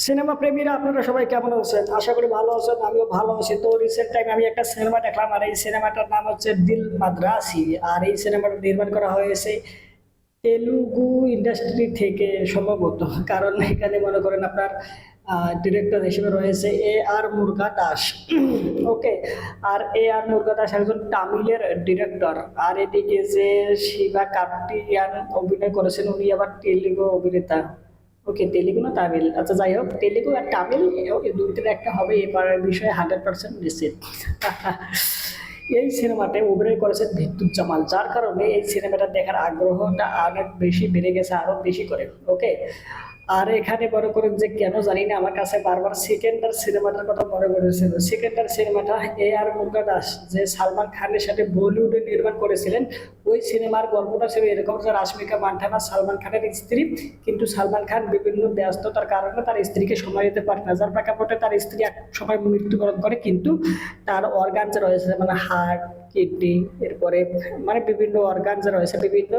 Cinema প্রেমীরা আপনারা সবাই কেমন আছেন? আশা করি ভালো আছেন, আমিও ভালো আছি। তো রিসেন্ট টাইম আমি একটা সিনেমা দেখলাম, আর এই সিনেমাটার নাম হচ্ছে দিল মাদ্রাসি। আর এই সিনেমাটা নির্মাণ করা হয়েছে তেলুগু ইন্ডাস্ট্রি থেকে সম্ভবত। কারণ এখানে মনে করেন আপনার ডিরেক্টর হিসেবে রয়েছে আর মুরগা দাস। ওকে। আর আর মুরগা দাস একজন তামিলের ডিরেক্টর। আর এদিকে যে শিবা কার্তিয়ান অভিনয় করেছেন, উনি আবার তেলুগু অভিনেতা। ওকে, তেলেগু না তামিল, আচ্ছা যাই হোক, তেলেগু আর তামিল এই দুইটার একটা হবে, এবার বিষয়ে 100% নিশ্চিত। এই সিনেমাতে অভিনয় করেছেন ভিদ্যুৎ জামাল, যার কারণে এই সিনেমাটা দেখার আগ্রহটা অনেক বেশি বেড়ে গেছে, আরো বেশি করে। ওকে। আর এখানে মনে করেন যে কেন জানি না, আমার কাছে বারবার সেকেন্ডার সিনেমাটার কথা মনে পড়েছিল। সেকেন্ডার সিনেমাটা আর মুরগা দাস যে সালমান খানের সাথে বলিউডে নির্মাণ করেছিলেন, ওই সিনেমার গল্পটা ছিল এরকম যে রাশমিকা মান্ধানা সালমান খানের স্ত্রী, কিন্তু সালমান খান বিভিন্ন ব্যস্ততার কারণে তার স্ত্রীকে সময় দিতে পারে না, যার প্রেক্ষাপটে তার স্ত্রী এক সময় মৃত্যুবরণ করে। কিন্তু তার অর্গান যে রয়েছে, মানে হার্ট, কিডনি, এরপরে মানে বিভিন্ন অর্গান যে রয়েছে বিভিন্ন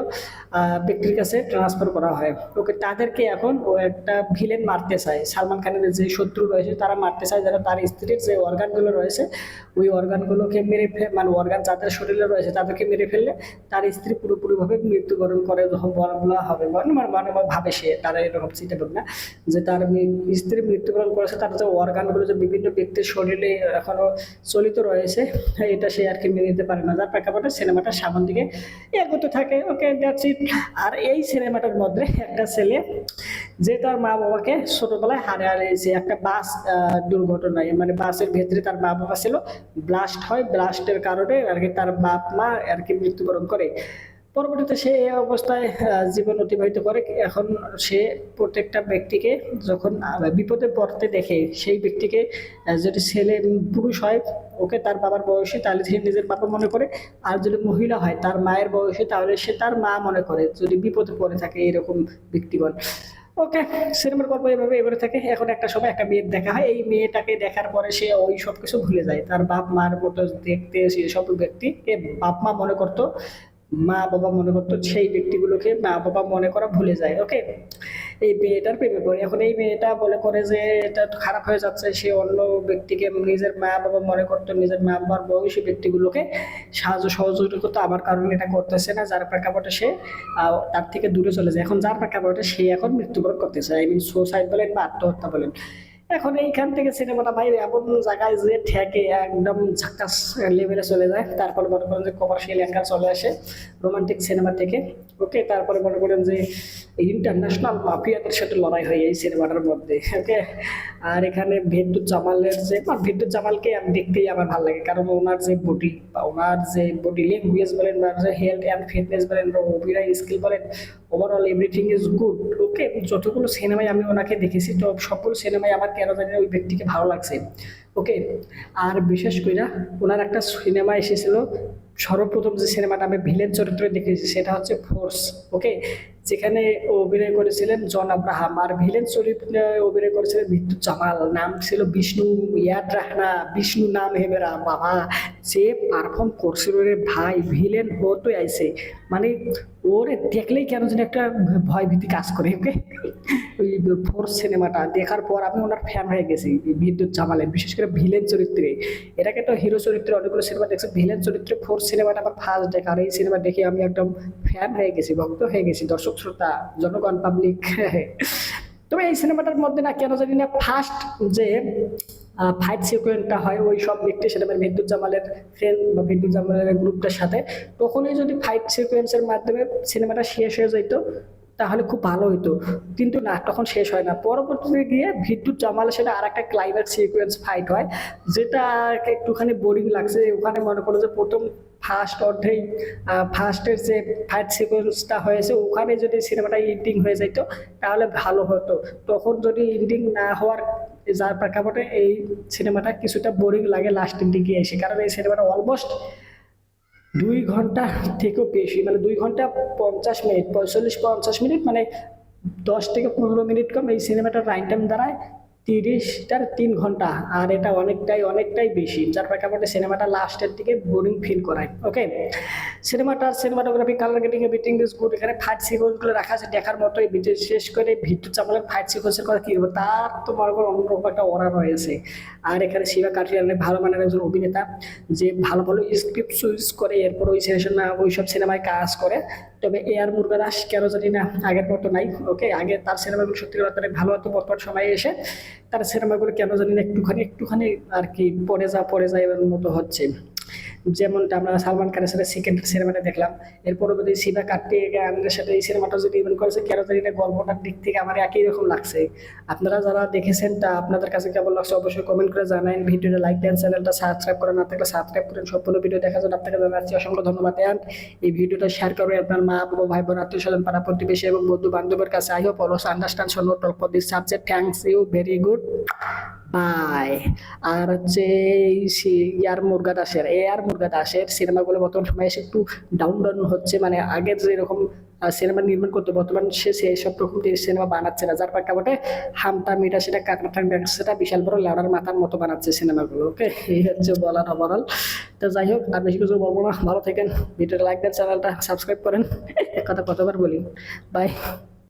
ব্যক্তির কাছে ট্রান্সফার করা হয়। ওকে, তাদেরকে এখন ও একটা ভিলেন মারতে চায়, সালমান খানের যে শত্রু রয়েছে তারা মারতে চায়, যারা তার স্ত্রীর যে অর্গানগুলো রয়েছে ওই অর্গানগুলোকে মেরে মানে অর্গান যাদের শরীরে রয়েছে তাদেরকে মেরে ফেললে তার স্ত্রী পুরোপুরিভাবে মৃত্যুবরণ করে যখন বলা হবে, মানে মানে মানে ভাবে সে, তারা এরকম চিন্তা ভাবনা না যে তার স্ত্রী মৃত্যুবরণ করেছে, তার যে অর্গানগুলো যে বিভিন্ন ব্যক্তির শরীরে এখনো চলিত রয়েছে, এটা সে আর কি মেনে নিতে পারে না, যার প্রেক্ষাপটে সিনেমাটা সামন দিকে এগোতে থাকে। ওকে, দ্যাটস ইট। আর এই সিনেমাটার মধ্যে একটা ছেলে যে তার মা বাবাকে ছোটবেলায় হারিয়েছে একটা বাস দুর্ঘটনায়, মানে বাসের ভেতরে তার মা বাবা ছিল, ব্লাস্ট হয়, ব্লাস্টের কারণে আর কি তার বাপ মা আর কি মৃত্যুবরণ করে। পরবর্তীতে সে এই অবস্থায় জীবন অতিবাহিত করে। এখন সে প্রত্যেকটা ব্যক্তিকে যখন বিপদে পড়তে দেখে, সেই ব্যক্তিকে যদি ছেলে পুরুষ হয়, ওকে, তার বাবার বয়সী, তাহলে সে নিজের বাবা মনে করে। আর যদি মহিলা হয় তার মায়ের বয়সী, তাহলে সে তার মা মনে করে, যদি বিপদে পড়ে থাকে এরকম ব্যক্তিগণ। ওকে, সিনেমার গল্প এভাবে এবারে থাকে। এখন একটা সময় একটা মেয়ে দেখা হয়, এই মেয়েটাকে দেখার পরে সে ওই সব কিছু ভুলে যায়, তার বাপ মার মতো দেখতে সেই সব ব্যক্তিকে বাপ মা মনে করতো, মা বাবা মনে করতো, সেই ব্যক্তিগুলোকে মা বাবা মনে করা ভুলে যায়। ওকে, এই মেয়েটার প্রেমে পড়ে। এখন এই মেয়েটা বলে করে যে এটা তো খারাপ হয়ে যাচ্ছে, সে অন্য ব্যক্তিকে নিজের মা বাবা মনে করতো, নিজের মা বাবার বয়সী ব্যক্তিগুলোকে সাহায্য সহযোগিতা করতো, আমার কারণে এটা করতেছে না, যার প্রেক্ষাপটে সে তার থেকে দূরে চলে যায়। এখন যার প্রেক্ষাপটে সে এখন মৃত্যুবরণ করতেছে, আই মিন সুসাইড বলেন বা আত্মহত্যা বলেন। এখন এইখান থেকে সিনেমাটা ভাই এমন জায়গায় যে ঠেকে একদম ঝাক্কাস লেভেলে চলে যায়। তারপরে মনে করেন যে কমার্শিয়াল অ্যাঙ্গেল চলে আসে রোমান্টিক সিনেমা থেকে। ওকে, তারপরে মনে করেন যে ইন্টারন্যাশনাল মাফিয়াদের সাথে লড়াই হয় এই সিনেমাটার মধ্যে। ওকে। আর এখানে বিদ্যুৎ জামালের যে বিদ্যুৎ জামালকে আমি দেখতেই আমার ভালো লাগে, কারণ ওনার যে বডি বা ওনার যে বডি ল্যাঙ্গুয়েজ বলেন বা যে হেলথ অ্যান্ড ফিটনেস বলেন বা অভিনয় স্কিল বলেন, ওভারঅল এভরিথিং ইজ গুড। ওকে, যতগুলো সিনেমায় আমি ওনাকে দেখেছি, তো সবগুলো সিনেমায় আমার কেন জানি না ওই ব্যক্তিকে ভালো লাগছে। ওকে। আর বিশেষ করে ওনার একটা সিনেমা এসেছিল, সর্বপ্রথম যে সিনেমাটা আমি ভিলেন চরিত্রে দেখেছি সেটা হচ্ছে ফোর্স। ওকে, যেখানে ও অভিনয় করেছিলেন জন আব্রাহাম, আর ভিলেন চরিত্রে অভিনয় করেছিলেন বিদ্যুৎ জামাল, নাম ছিল বিষ্ণু ইয়াদ রাহনা, বিষ্ণু নাম হেমেরা বাবা। যে পারফর্ম করছিল রে ভাই, ভিলেন হতে আইছে, মানে ওরে দেখলেই কেন যেন একটা ভয় ভীতি কাজ করে। ওকে, ওই ফোর্স সিনেমাটা দেখার পর আমি ওনার ফ্যান হয়ে গেছি বিদ্যুৎ জামালের, বিশেষ করে ভিলেন চরিত্রে। এটাকে তো হিরো চরিত্রে অনেকগুলো সিনেমা দেখছি, ভিলেন চরিত্রে ফোর্স সিনেমাটা আমার ফার্স্ট দেখা, আর এই সিনেমা দেখে আমি একদম ফ্যান হয়ে গেছি, ভক্ত হয়ে গেছি, দর্শক শ্রোতা জনগণ পাবলিক। তবে এই সিনেমাটার মধ্যে না কেন জানি না ফার্স্ট যে ফাইট সিকোয়েন্সটা হয় ওই সব ব্যক্তি সেটা মানে বিদ্যুৎ জামালের ফ্রেন্ড বা বিদ্যুৎ জামালের গ্রুপটার সাথে, তখনই যদি ফাইট সিকোয়েন্সের মাধ্যমে সিনেমাটা শেষ হয়ে যেত তাহলে খুব ভালো হতো। কিন্তু না, তখন শেষ হয় না, পরবর্তীতে গিয়ে বিদ্যুৎ জামালের সাথে আর একটা ক্লাইম্যাক্স সিকোয়েন্স ফাইট হয়, যেটা একটুখানি বোরিং লাগছে। ওখানে মনে করো যে প্রথম ফার্স্ট অর্ধেই ফার্স্টের যে ফাইট সিকোয়েন্সটা হয়েছে ওখানে যদি সিনেমাটা এন্ডিং হয়ে যেত তাহলে ভালো হতো। তখন যদি এন্ডিং না হওয়ার, যার প্রেক্ষাপটে এই সিনেমাটা কিছুটা বোরিং লাগে লাস্টের দিকে এসে, কারণ এই সিনেমাটা অলমোস্ট 2 ঘন্টা থেকেও বেশি, মানে 2 ঘন্টা 50 মিনিট, 45-50 মিনিট, মানে 10 থেকে 15 মিনিট কম এই সিনেমাটার রাইন টাইম দাঁড়ায়। 30-3 ঘন্টা, আর এটা অনেকটাই অনেকটাই বেশি, যার প্রেক্ষাপটে সিনেমাটা লাস্টের দিকে বোরিং ফিল করায়। Okay, cinematography, colour grading, editing is good. এখানে ফাইট সিকোয়েন্স গুলো রাখা আছে দেখার মতোই। বিশেষ করে ভিক্টর চামলের ফাইট সিকোয়েন্সের কথা কি বলবো, তার তো মনে করো অন্যরকম একটা অরা রয়েছে। আর এখানে শিবা কাঠিয়ার ভালো মানের একজন অভিনেতা, যে ভালো ভালো স্ক্রিপ্ট চুজ করে এরপর ওইসব সিনেমায় কাজ করে। তবে এ আর মুরগাদাস কেন জানি না আগের মতো নাই। ওকে, আগে তার সিনেমাগুলো সত্যি কথা অনেক ভালো হতো, বর্তমান সময়ে এসে তার সিনেমাগুলো কেন জানি না একটুখানি একটুখানি আর কি পড়ে যায় এর মতো হচ্ছে। যেমনটা আমরা সালমান খানের সাথে সেকেন্ড সিনেমাটা দেখলাম, এর পরবর্তী শিবা কার্তিকেয়ানের সাথে এই সিনেমাটা যদি ইভেন্ট করেছে, কেন জানি না গল্পটার দিক থেকে আমার একই রকম লাগছে। আপনারা যারা দেখেছেন তা আপনাদের কাছে কেমন লাগছে অবশ্যই কমেন্ট করে জানান। ভিডিওটা লাইক দেন, চ্যানেলটা সাবস্ক্রাইব করে না থাকলে সাবস্ক্রাইব করেন। সম্পূর্ণ ভিডিও দেখার জন্য আপনাকে জানাচ্ছি অসংখ্য ধন্যবাদ। And এই ভিডিওটা শেয়ার করবেন আপনার মা, বাবা, ভাই বোন, আত্মীয় স্বজন, পাড়া প্রতিবেশী এবং বন্ধু বান্ধবের কাছে। I hope also understand so no talk for this subject. Thanks you, very good bye. আর হচ্ছে এই আর মুরগা দাসের সিনেমাগুলো বর্তমান সময়ে এসে একটু ডাউন ডাউন হচ্ছে, মানে আগের যেরকম সিনেমা নির্মাণ করতে, বর্তমান সে সব রকম সিনেমা বানাচ্ছে না, যার প্রেক্ষাপটে হামটা মিটা সেটা কাকড়া সেটা বিশাল বড় লেওড়ার মাথার মতো বানাচ্ছে সিনেমাগুলো। ওকে, এই হচ্ছে বলার ওভারঅল। তো যাই হোক, আর বেশি কিছু বলবো না, ভালো থাকেন, ভিডিওটা লাইক দেন, চ্যানেলটা সাবস্ক্রাইব করেন। এক কথা কতবার বলি, বাই।